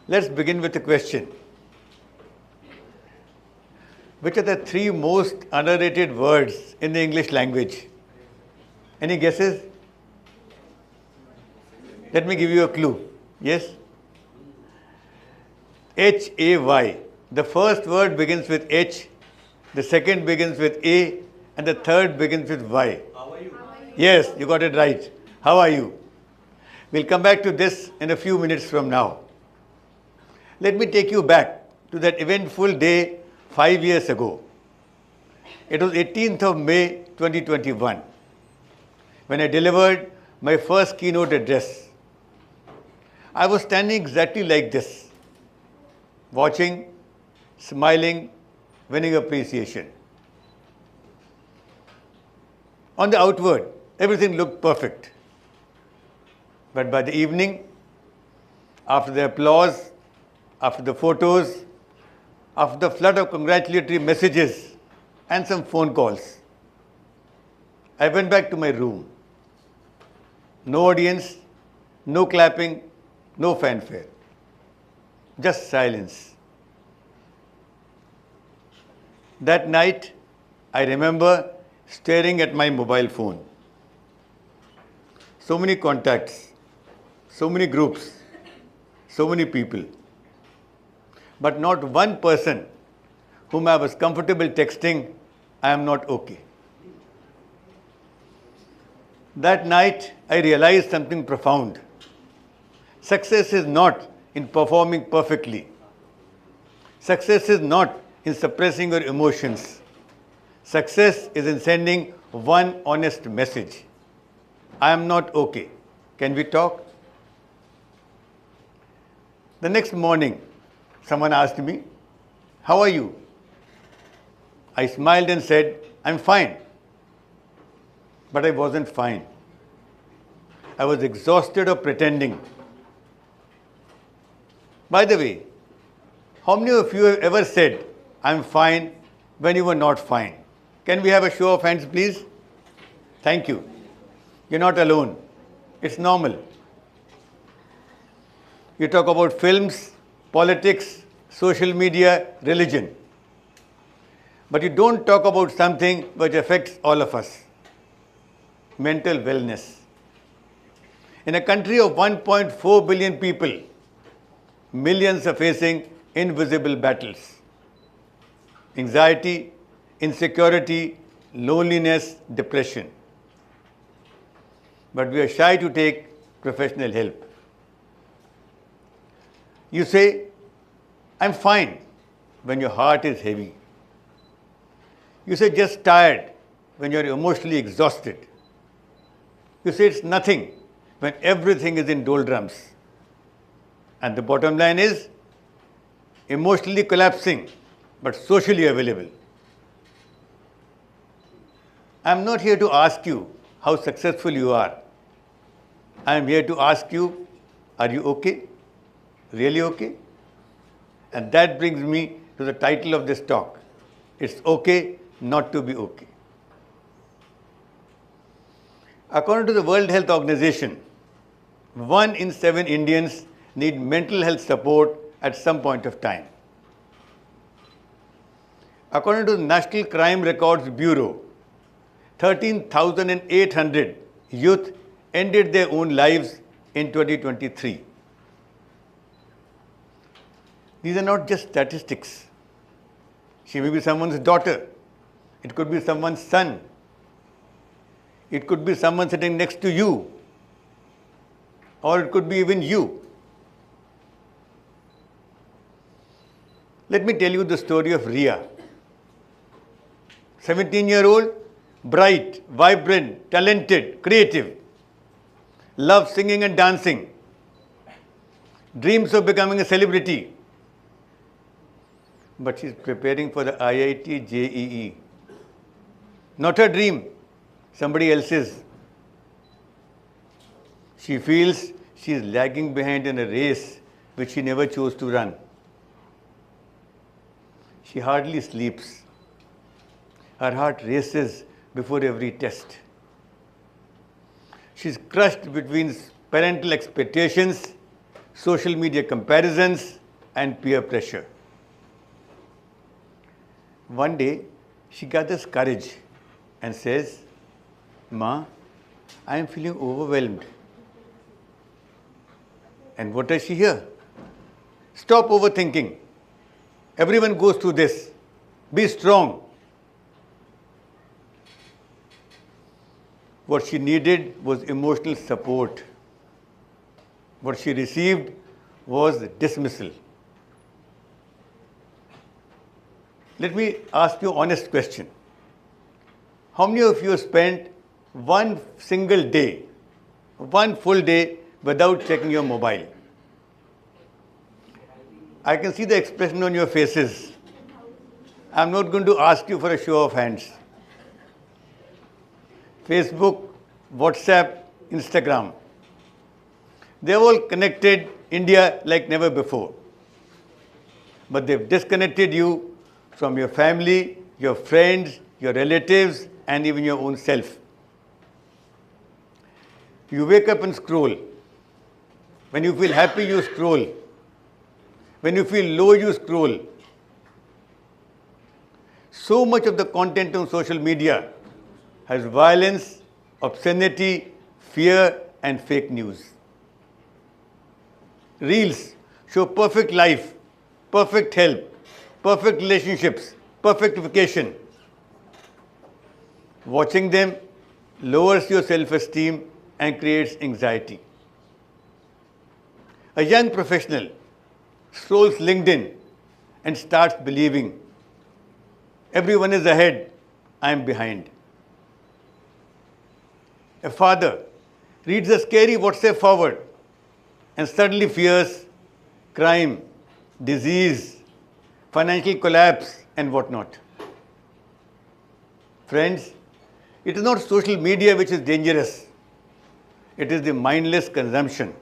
Let's begin with a question. Which are the three most underrated words in the English language? Any guesses? Let me give you a clue. Yes? H-A-Y. The first word begins with H, the second begins with A, and the third begins with Y. How are you? Yes, you got it right. How are you? We'll come back to this in a few minutes from now. Let me take you back to that eventful day 5 years ago. It was 18th of May 2021 when I delivered my first keynote address. I was standing exactly like this, watching, smiling, winning appreciation. On the outward, everything looked perfect. But by the evening, after the applause, after the photos, after the flood of congratulatory messages and some phone calls, I went back to my room. No audience, no clapping, no fanfare. Just silence. That night, I remember staring at my mobile phone. So many contacts, so many groups, so many people. But not one person whom I was comfortable texting, I am not okay. That night, I realized something profound. Success is not in performing perfectly. Success is not in suppressing your emotions. Success is in sending one honest message. I am not okay. Can we talk? The next morning, someone asked me, "How are you?" I smiled and said, "I'm fine." But I wasn't fine. I was exhausted of pretending. By the way, how many of you have ever said, "I'm fine," when you were not fine? Can we have a show of hands, please? Thank you. You're not alone. It's normal. You talk about films, politics, social media, religion. But you don't talk about something which affects all of us. Mental wellness. In a country of 1.4 billion people, millions are facing invisible battles. Anxiety, insecurity, loneliness, depression. But we are shy to take professional help. You say, "I'm fine," when your heart is heavy. You say, "just tired," when you're emotionally exhausted. You say, "it's nothing," when everything is in doldrums. And the bottom line is, emotionally collapsing, but socially available. I'm not here to ask you how successful you are. I am here to ask you, are you okay? Really okay? And that brings me to the title of this talk. It's okay not to be okay. According to the World Health Organization, 1 in 7 Indians need mental health support at some point of time. According to the National Crime Records Bureau, 13,800 youth ended their own lives in 2023. These are not just statistics. She may be someone's daughter. It could be someone's son. It could be someone sitting next to you. Or it could be even you. Let me tell you the story of Ria. 17-year-old, bright, vibrant, talented, creative. Loves singing and dancing. Dreams of becoming a celebrity. But she's preparing for the IIT JEE. Not her dream, somebody else's. She feels she is lagging behind in a race which she never chose to run. She hardly sleeps. Her heart races before every test. She's crushed between parental expectations, social media comparisons, and peer pressure. One day, she gathers courage and says, "Ma, I am feeling overwhelmed." And what does she hear? "Stop overthinking. Everyone goes through this. Be strong." What she needed was emotional support. What she received was dismissal. Let me ask you an honest question. How many of you have spent one single day, one full day, without checking your mobile? I can see the expression on your faces. I'm not going to ask you for a show of hands. Facebook, WhatsApp, Instagram. They've all connected India like never before. But they've disconnected you from your family, your friends, your relatives, and even your own self. You wake up and scroll. When you feel happy, you scroll. When you feel low, you scroll. So much of the content on social media has violence, obscenity, fear, and fake news. Reels show perfect life, perfect health, perfect relationships, perfect vacation. Watching them lowers your self-esteem and creates anxiety. A young professional scrolls LinkedIn and starts believing, everyone is ahead, I am behind. A father reads a scary WhatsApp forward and suddenly fears crime, disease, financial collapse, and whatnot. Friends, it is not social media which is dangerous. It is the mindless consumption.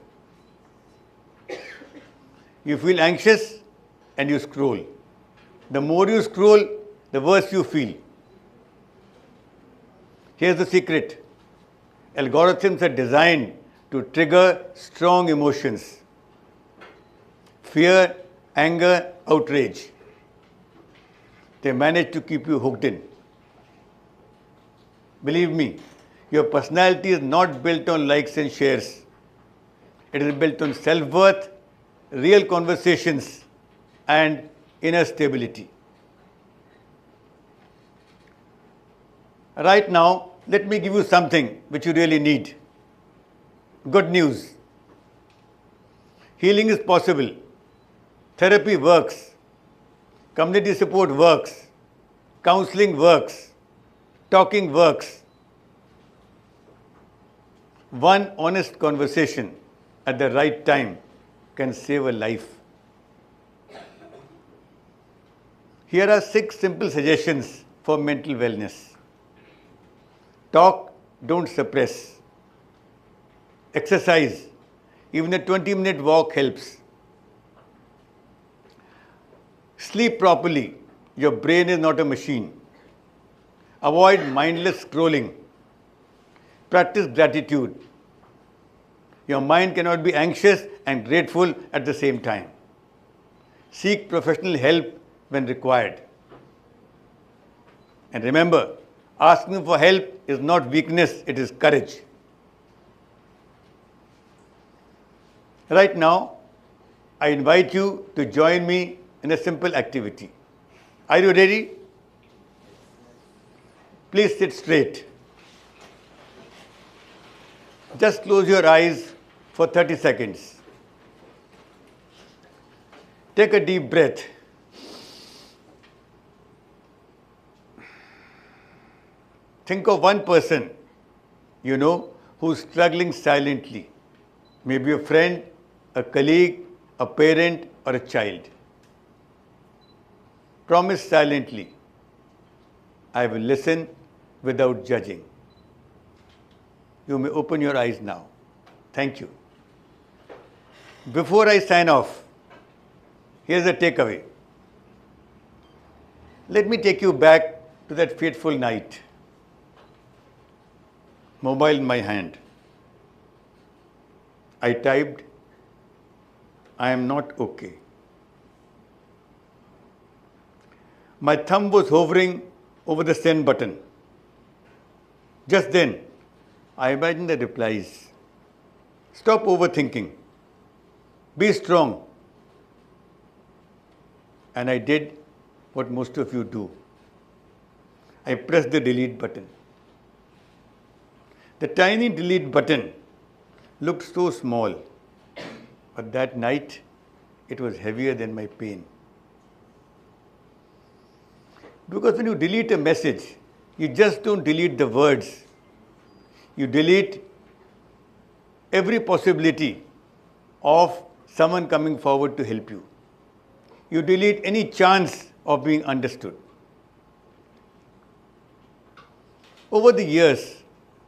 You feel anxious and you scroll. The more you scroll, the worse you feel. Here's the secret. Algorithms are designed to trigger strong emotions. Fear, anger, outrage. They manage to keep you hooked in. Believe me, your personality is not built on likes and shares. It is built on self-worth, real conversations, and inner stability. Right now, let me give you something which you really need. Good news. Healing is possible. Therapy works. Community support works. Counseling works. Talking works. One honest conversation at the right time can save a life. Here are 6 simple suggestions for mental wellness. Talk, don't suppress. Exercise. Even a 20-minute walk helps. Sleep properly. Your brain is not a machine. Avoid mindless scrolling. Practice gratitude. Your mind cannot be anxious and grateful at the same time. Seek professional help when required. And remember, asking for help is not weakness, it is courage. Right now, I invite you to join me in a simple activity. Are you ready? Please sit straight. Just close your eyes for 30 seconds. Take a deep breath. Think of one person you know who's struggling silently. Maybe a friend, a colleague, a parent, or a child. Promise silently, I will listen without judging. You may open your eyes now. Thank you. Before I sign off, here's a takeaway. Let me take you back to that fateful night. Mobile in my hand. I typed, I am not okay. My thumb was hovering over the send button. Just then, I imagined the replies. Stop overthinking. Be strong. And I did what most of you do. I pressed the delete button. The tiny delete button looked so small, but that night it was heavier than my pain. Because when you delete a message, you just don't delete the words. You delete every possibility of someone coming forward to help you. You delete any chance of being understood. Over the years,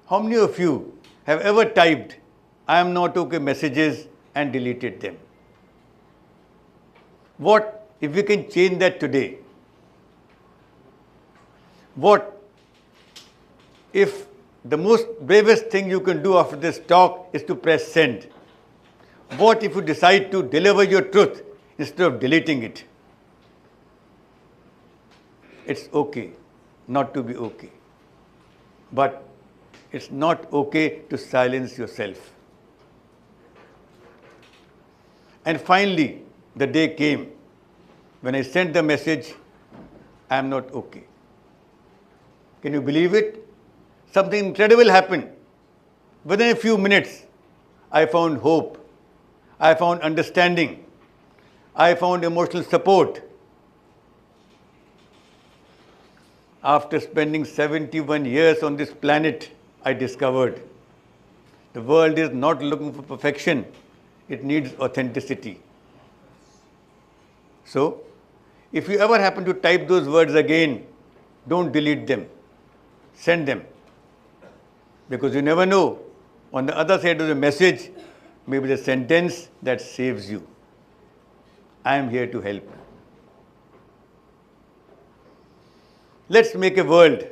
how many of you have ever typed, I am not okay messages and deleted them? What if we can change that today? What if the most bravest thing you can do after this talk is to press send? What if you decide to deliver your truth instead of deleting it? It's okay not to be okay. But it's not okay to silence yourself. And finally, the day came when I sent the message, I am not okay. Can you believe it? Something incredible happened. Within a few minutes, I found hope. I found understanding. I found emotional support. After spending 71 years on this planet, I discovered the world is not looking for perfection. It needs authenticity. So, if you ever happen to type those words again, don't delete them. Send them. Because you never know, on the other side of the message, may be the sentence that saves you. I am here to help. Let's make a world